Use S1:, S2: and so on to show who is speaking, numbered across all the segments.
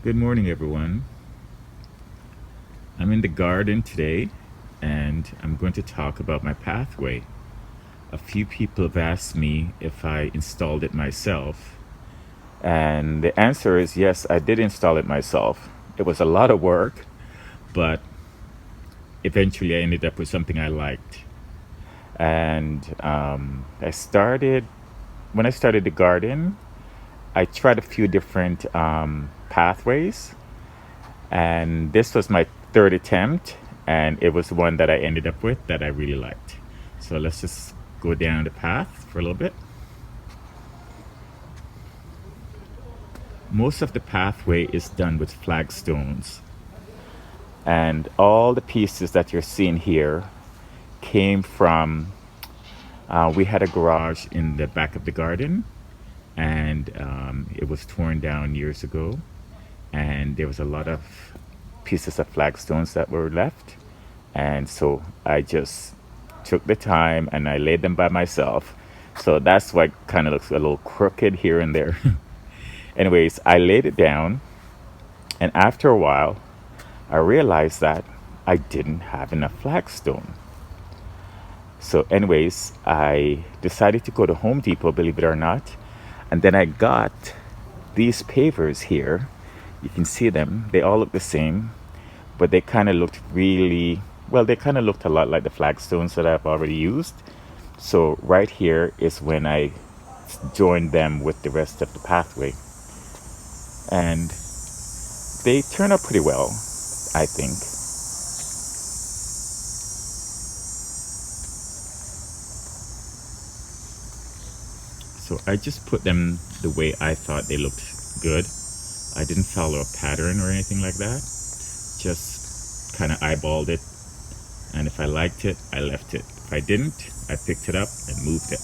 S1: Good morning, everyone. I'm in the garden today and I'm going to talk about my pathway. A few people have asked me if I installed it myself, and the answer is yes, I did install it myself. It was a lot of work, but eventually I ended up with something I liked. And when I started the garden, I tried a few different pathways, and this was my third attempt, and it was one that I ended up with that I really liked. So let's just go down the path for a little bit. Most of the pathway is done with flagstones, and all the pieces that you're seeing here came from. We had a garage in the back of the garden, and it was torn down years ago, and there was a lot of pieces of flagstones that were left. And so I just took the time and I laid them by myself. So that's why it kind of looks a little crooked here and there. Anyways, I laid it down, and after a while, I realized that I didn't have enough flagstone. So, anyways, I decided to go to Home Depot, believe it or not, and then I got these pavers here. You can see them, they all look the same, but they kind of looked really well, they kind of looked a lot like the flagstones that I've already used. So right here is when I joined them with the rest of the pathway, and they turn out pretty well, I think. So I just put them the way I thought they looked good. I didn't follow a pattern or anything like that. Just kind of eyeballed it, and if I liked it, I left it. If I didn't, I picked it up and moved it.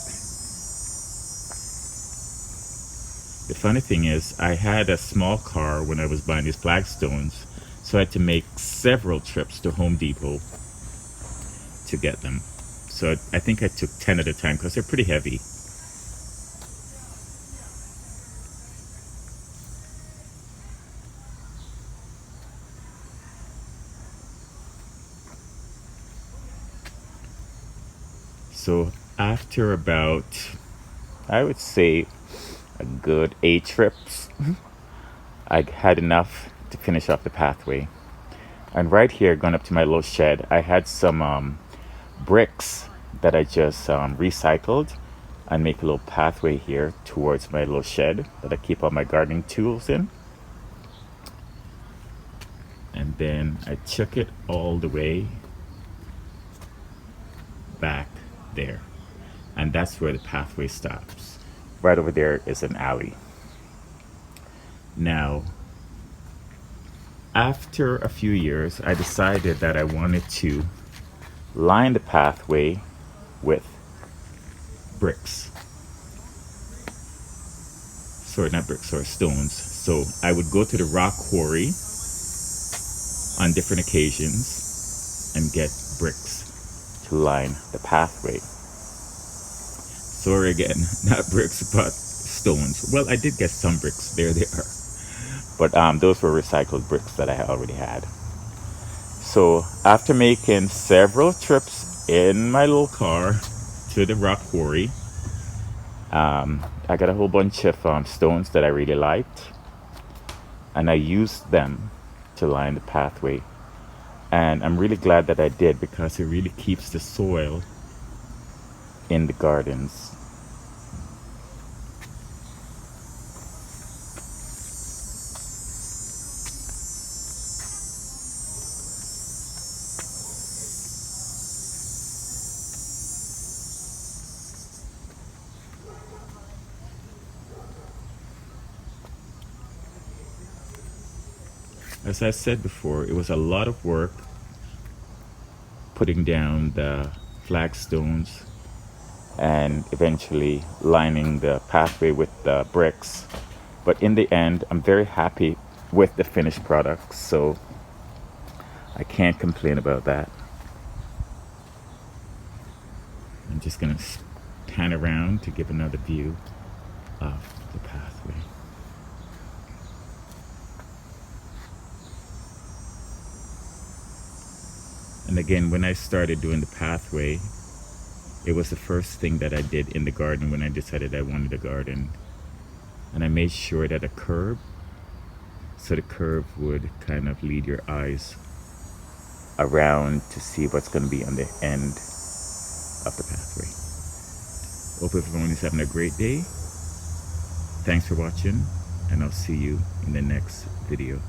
S1: The funny thing is, I had a small car when I was buying these flagstones, so I had to make several trips to Home Depot to get them. So I think I took 10 at a time because they're pretty heavy. So after about, I would say, a good 8 trips, I had enough to finish off the pathway. And right here, going up to my little shed, I had some bricks that I just recycled and make a little pathway here towards my little shed that I keep all my gardening tools in. And then I took it all the way back there. And that's where the pathway stops. Right over there is an alley. Now, after a few years, I decided that I wanted to line the pathway with bricks. Sorry, not bricks, sorry, stones. So I would go to the rock quarry on different occasions and get bricks to line the pathway. Sorry again, not bricks, but stones. Well, I did get some bricks. There they are. But those were recycled bricks that I already had. So after making several trips in my little car to the rock quarry, I got a whole bunch of stones that I really liked, and I used them to line the pathway. And I'm really glad that I did, because it really keeps the soil in the gardens. As I said before, it was a lot of work putting down the flagstones and eventually lining the pathway with the bricks. But in the end, I'm very happy with the finished product, so I can't complain about that. I'm just gonna pan around to give another view of the pathway. And again, when I started doing the pathway, it was the first thing that I did in the garden when I decided I wanted a garden. And I made sure that a curb, so the curve would kind of lead your eyes around to see what's going to be on the end of the pathway. Hope everyone is having a great day. Thanks for watching, and I'll see you in the next video.